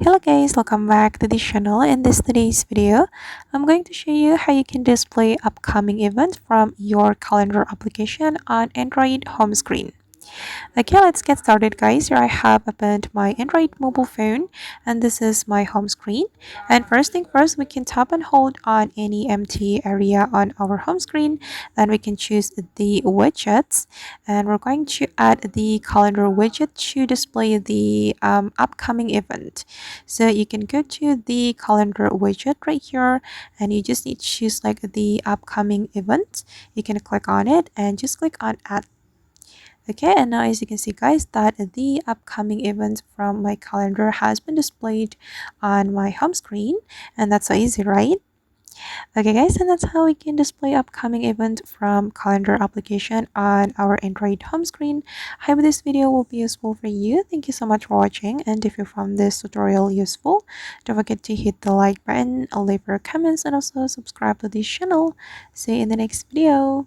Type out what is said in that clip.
Hello guys, welcome back to this channel. In today's video, I'm going to show you how you can display upcoming events from your calendar application on Android home screen. Okay, let's get started guys. Here I have opened my Android mobile phone and this is my home screen. And first thing first, we can tap and hold on any empty area on our home screen. Then we can choose the widgets and we're going to add the calendar widget to display the upcoming event. So you can go to the calendar widget right here and you just need to choose like the upcoming event. You can click on it and just click on add. Okay, and now as you can see guys that the upcoming event from my calendar has been displayed on my home screen, and that's so easy, right? Okay guys, and that's how we can display upcoming event from calendar application on our Android home screen. I hope this video will be useful for you. Thank you so much for watching, and if you found this tutorial useful, don't forget to hit the like button, leave your comments, and also subscribe to this channel. See you in the next video.